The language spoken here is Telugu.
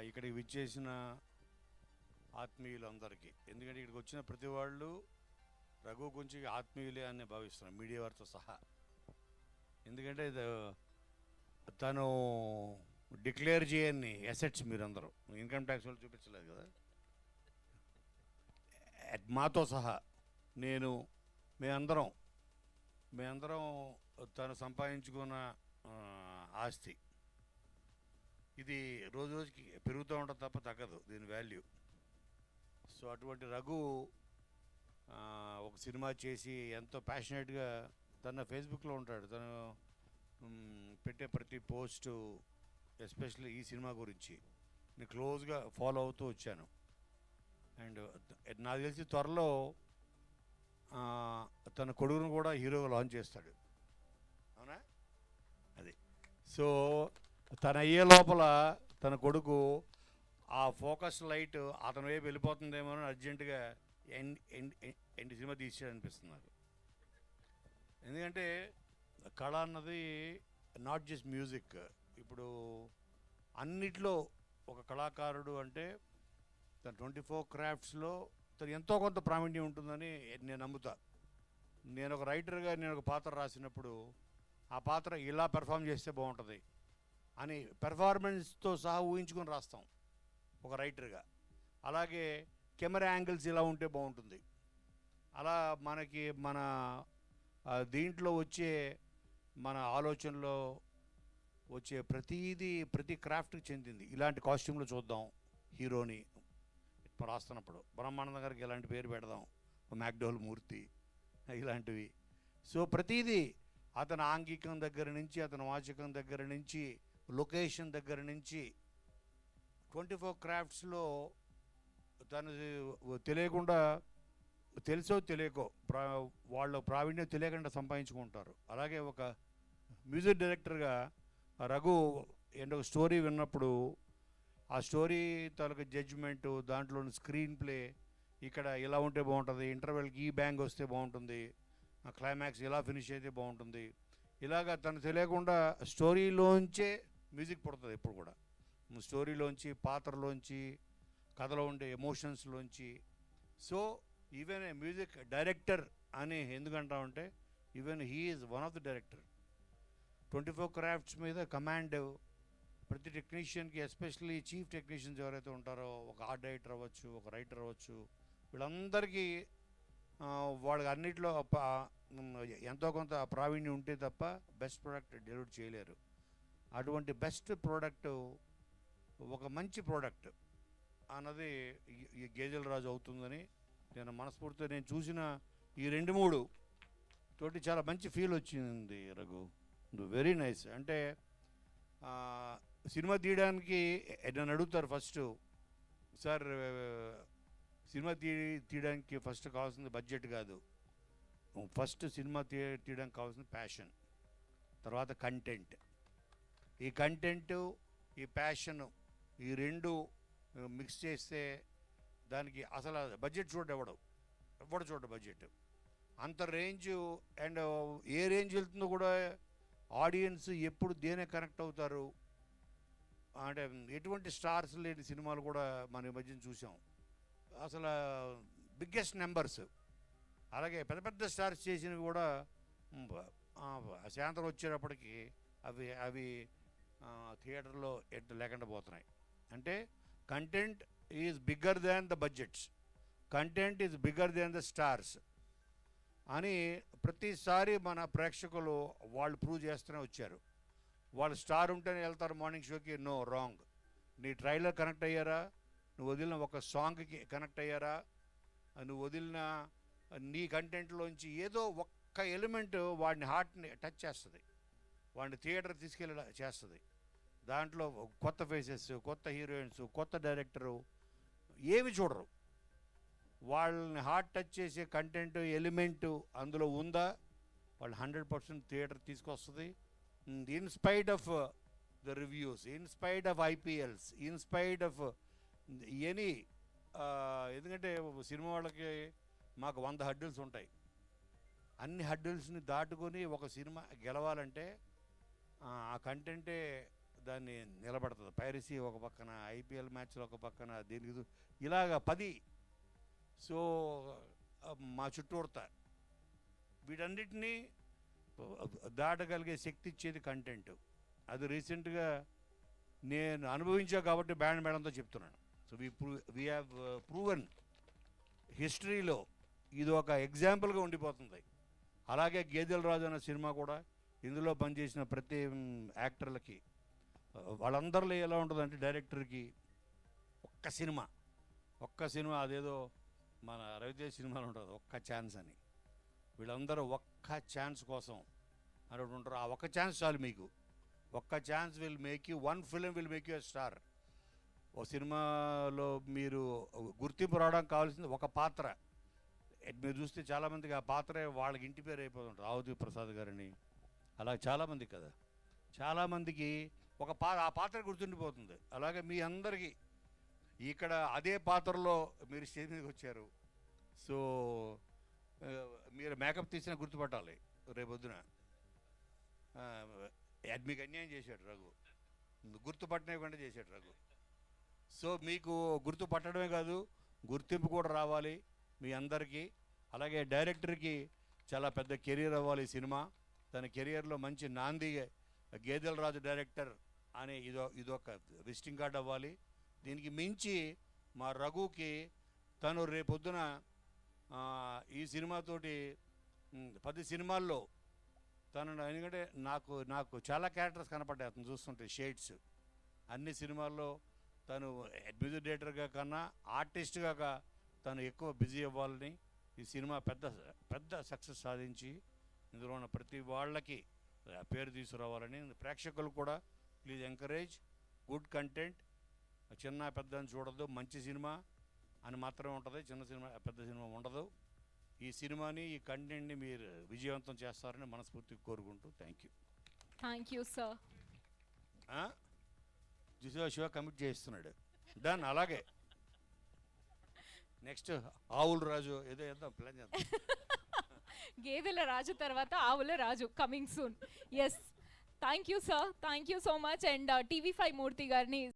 ఇక్కడికి విచ్చేసిన ఆత్మీయులందరికీ, ఎందుకంటే ఇక్కడికి వచ్చిన ప్రతి వాళ్ళు రఘు గురించి ఆత్మీయులే అని భావిస్తున్నాం, మీడియా వారితో సహా. ఎందుకంటే తను డిక్లేర్ చేయని అసెట్స్ మీరందరూ ఇన్కమ్ ట్యాక్స్ వాళ్ళు చూపించలేదు కదా, మాతో సహా మేమందరం తను సంపాదించుకున్న ఆస్తి. ఇది రోజు రోజుకి పెరుగుతూ ఉంటుంది తప్ప తగ్గదు దీని వాల్యూ. సో అటువంటి రఘు ఒక సినిమా చేసి ఎంతో ప్యాషనేట్గా తన ఫేస్బుక్లో ఉంటాడు. తను పెట్టే ప్రతి పోస్టు, ఎస్పెషల్లీ ఈ సినిమా గురించి నేను క్లోజ్గా ఫాలో అవుతూ వచ్చాను. అండ్ నాకు తెలిసి త్వరలో తన కొడుకును కూడా హీరోగా లాంచ్ చేస్తాడు, అవునా? అది. సో తన అయ్యే లోపల తన కొడుకు ఆ ఫోకస్ లైట్ అతని వైపు వెళ్ళిపోతుందేమో అని అర్జెంటుగా ఎండ్ సినిమా తీసాడు అనిపిస్తుంది నాకు. ఎందుకంటే కళ అన్నది నాట్ జస్ట్ మ్యూజిక్. ఇప్పుడు అన్నిట్లో ఒక కళాకారుడు అంటే తన 24 క్రాఫ్ట్స్లో తను ఎంతో కొంత ప్రావీణ్యం ఉంటుందని నేను నమ్ముతా. నేను ఒక రైటర్గా నేను ఒక పాత్ర రాసినప్పుడు ఆ పాత్ర ఇలా పెర్ఫామ్ చేస్తే బాగుంటుంది అని పెర్ఫార్మెన్స్తో సహా ఊహించుకొని రాస్తాం ఒక రైటర్గా. అలాగే కెమెరా యాంగిల్స్ ఇలా ఉంటే బాగుంటుంది, అలా మనకి మన దీంట్లో వచ్చే మన ఆలోచనలో వచ్చే ప్రతి క్రాఫ్ట్కి చెందింది. ఇలాంటి కాస్ట్యూమ్లో చూద్దాం హీరోని రాస్తున్నప్పుడు, బ్రహ్మానంద గారికి ఇలాంటి పేరు పెడదాం, మ్యాక్డోల్ మూర్తి ఇలాంటివి. సో ప్రతిదీ అతని ఆంగికం దగ్గర నుంచి, అతని వాచకం దగ్గర నుంచి, లొకేషన్ దగ్గర నుంచి 24 క్రాఫ్ట్స్లో తను తెలియకుండా, తెలుసో తెలియకో వాళ్ళ ప్రావీణ్యం తెలియకుండా సంపాదించుకుంటారు. అలాగే ఒక మ్యూజిక్ డైరెక్టర్గా రఘు ఒక స్టోరీ విన్నప్పుడు ఆ స్టోరీ తాలూకు జడ్జిమెంటు, దాంట్లోని స్క్రీన్ ప్లే ఇక్కడ ఇలా ఉంటే బాగుంటుంది, ఇంటర్వెల్కి ఈ బ్యాంగ్ వస్తే బాగుంటుంది, క్లైమాక్స్ ఇలా ఫినిష్ అయితే బాగుంటుంది, ఇలాగా తను తెలియకుండా స్టోరీలోంచే మ్యూజిక్ పుడుతుంది ఎప్పుడు కూడా. స్టోరీలోంచి, పాత్రలోంచి, కథలో ఉండే ఎమోషన్స్లోంచి. So even a music director అని ఎందుకంటామంటే even he is one of the director. 24 crafts మీద కమాండ్ ప్రతి టెక్నీషియన్కి, ఎస్పెషల్లీ చీఫ్ టెక్నీషియన్స్ ఎవరైతే ఉంటారో, ఒక ఆర్ట్ డైరెక్టర్ అవ్వచ్చు, ఒక రైటర్ అవ్వచ్చు, వీళ్ళందరికీ వాళ్ళకి అన్నిట్లో ఎంతో కొంత ప్రావీణ్యం ఉంటే తప్ప బెస్ట్ ప్రోడక్ట్ డెలివర్ చేయలేరు. అటువంటి బెస్ట్ ప్రోడక్ట్, ఒక మంచి ప్రోడక్ట్ అన్నది ఈ గేదెల రాజు అవుతుందని నేను మనస్ఫూర్తిగా, నేను చూసిన ఈ 2-3 తోటి చాలా మంచి ఫీల్ వచ్చింది రఘు. Very nice. అంటే సినిమా తీయడానికి నన్ను అడుగుతారు ఫస్ట్, సార్ సినిమా తీయడానికి ఫస్ట్ కావాల్సింది బడ్జెట్ కాదు, ఫస్ట్ సినిమా తీయడానికి కావాల్సింది ప్యాషన్, తర్వాత కంటెంట్. ఈ కంటెంటు, ఈ ప్యాషను, ఈ రెండు మిక్స్ చేస్తే దానికి అసలు బడ్జెట్ ఎవడు చూడ బడ్జెట్ అంత రేంజ్. అండ్ ఏ రేంజ్ వెళ్తుందో కూడా, ఆడియన్స్ ఎప్పుడు దేనే కనెక్ట్ అవుతారు అంటే ఎటువంటి స్టార్స్ లేని సినిమాలు కూడా మనం ఈ మధ్యన చూసాం. అసలు బిగ్గెస్ట్ నెంబర్స్. అలాగే పెద్ద పెద్ద స్టార్స్ చేసినవి కూడా సాయంత్రం వచ్చేటప్పటికి అవి థియేటర్లో లేకుండా పోతున్నాయి. అంటే content is bigger than the budgets, content is bigger than the stars అని ప్రతిసారి మన ప్రేక్షకులు వాళ్ళు ప్రూవ్ చేస్తూనే వచ్చారు. వాళ్ళు స్టార్ ఉంటేనే వెళ్తారు మార్నింగ్ షోకి. No, wrong. నీ ట్రైలర్ కనెక్ట్ అయ్యారా, నువ్వు వదిలిన ఒక సాంగ్కి కనెక్ట్ అయ్యారా, నువ్వు వదిలిన నీ కంటెంట్లోంచి ఏదో ఒక్క ఎలిమెంట్ వాడిని హార్ట్ని టచ్ చేస్తుంది, వాడిని థియేటర్ తీసుకెళ్ళి చేస్తుంది. దాంట్లో కొత్త ఫేసెస్, కొత్త హీరోయిన్స్, కొత్త డైరెక్టరు ఏమి చూడరు. వాళ్ళని హార్ట్ టచ్ చేసే కంటెంట్ ఎలిమెంటు అందులో ఉందా, వాళ్ళు 100% థియేటర్ తీసుకొస్తుంది. In spite of the reviews, in spite of IPLs, in spite of any. ఎందుకంటే సినిమా వాళ్ళకి మాకు 100 హడ్డిల్స్ ఉంటాయి. అన్ని హడ్డిల్స్ని దాటుకొని ఒక సినిమా గెలవాలంటే ఆ కంటెంటే దాన్ని నిలబడుతుంది. పైరసీ ఒక పక్కన, ఐపీఎల్ మ్యాచ్లు ఒక పక్కన, దీనికి ఇలాగ 10. సో మా చుట్టూర్త వీటన్నిటినీ దాటగలిగే శక్తి ఇచ్చేది కంటెంట్. అది రీసెంట్గా నేను అనుభవించా కాబట్టి బ్యాండ్ మేడంతో చెప్తున్నాను. సో వీ హ్యావ్ ప్రూవెన్ హిస్టరీలో ఇది ఒక ఎగ్జాంపుల్గా ఉండిపోతుంది. అలాగే గేదెల రాజు అనే సినిమా కూడా ఇందులో పనిచేసిన ప్రతి యాక్టర్లకి వాళ్ళందరిలో ఎలా ఉంటుందంటే డైరెక్టర్కి ఒక్క సినిమా అదేదో మన రవితేజ్ సినిమాలో ఉంటుంది ఒక్క ఛాన్స్ అని. వీళ్ళందరూ ఒక్క ఛాన్స్ కోసం అని ఉంటారు. ఆ ఒక్క ఛాన్స్ చాలు మీకు. ఒక్క chance will make you, one film will make you a star. ఓ సినిమాలో మీరు గుర్తింపు రావడానికి కావాల్సింది ఒక పాత్ర. మీరు చూస్తే చాలామందికి ఆ పాత్రే వాళ్ళకి ఇంటి పేరు అయిపోతుంటుంది. ఆవుతి ప్రసాద్ గారిని అలా చాలామంది కదా, చాలామందికి ఆ పాత్ర గుర్తుండిపోతుంది. అలాగే మీ అందరికీ ఇక్కడ అదే పాత్రలో మీరు స్టేజ్ మీదకి వచ్చారు. సో మీరు మేకప్ తీసినా గుర్తుపట్టాలి. రేపొద్దున మీకు అన్యాయం చేశాడు రఘు, గుర్తుపట్టనివ్వకుండా చేశాడు రఘు. సో మీకు గుర్తుపట్టడమే కాదు, గుర్తింపు కూడా రావాలి మీ అందరికీ. అలాగే డైరెక్టర్కి చాలా పెద్ద కెరీర్ అవ్వాలి ఈ సినిమా. తన కెరియర్లో మంచి నాంది గేదెల రాజు డైరెక్టర్ అనే ఇదొక విజిటింగ్ కార్డ్ అవ్వాలి. దీనికి మించి మా రఘుకి తను రేపొద్దున ఈ సినిమాతోటి 10 సినిమాల్లో తను, ఎందుకంటే నాకు చాలా క్యారెక్టర్స్ కనపడ్డాయి అతను చూస్తుంటే, షేడ్స్. అన్ని సినిమాల్లో తను మ్యూజిక్ డైరెక్టర్గా కన్నా ఆర్టిస్ట్గా తను ఎక్కువ బిజీ అవ్వాలని, ఈ సినిమా పెద్ద సక్సెస్ సాధించి ఇందులో ఉన్న ప్రతి వాళ్ళకి పేరు తీసుకురావాలని. ప్రేక్షకులు కూడా ప్లీజ్ ఎంకరేజ్ గుడ్ కంటెంట్. చిన్న పెద్ద అని చూడద్దు, మంచి సినిమా అని మాత్రమే ఉంటుంది, చిన్న సినిమా పెద్ద సినిమా ఉండదు. ఈ సినిమాని, ఈ కంటెంట్ని మీరు విజయవంతం చేస్తారని మనస్ఫూర్తిగా కోరుకుంటూ thank you sir. Shiva commit చేస్తున్నాడు. డన్. అలాగే నెక్స్ట్ ఆవుల రాజు ఏదో చేద్దాం, ప్లాన్ చేద్దాం. గేదెల రాజు తర్వాత Avula Raju coming soon. Yes, thank you sir, thank you so much. And TV5 Murthy గారిని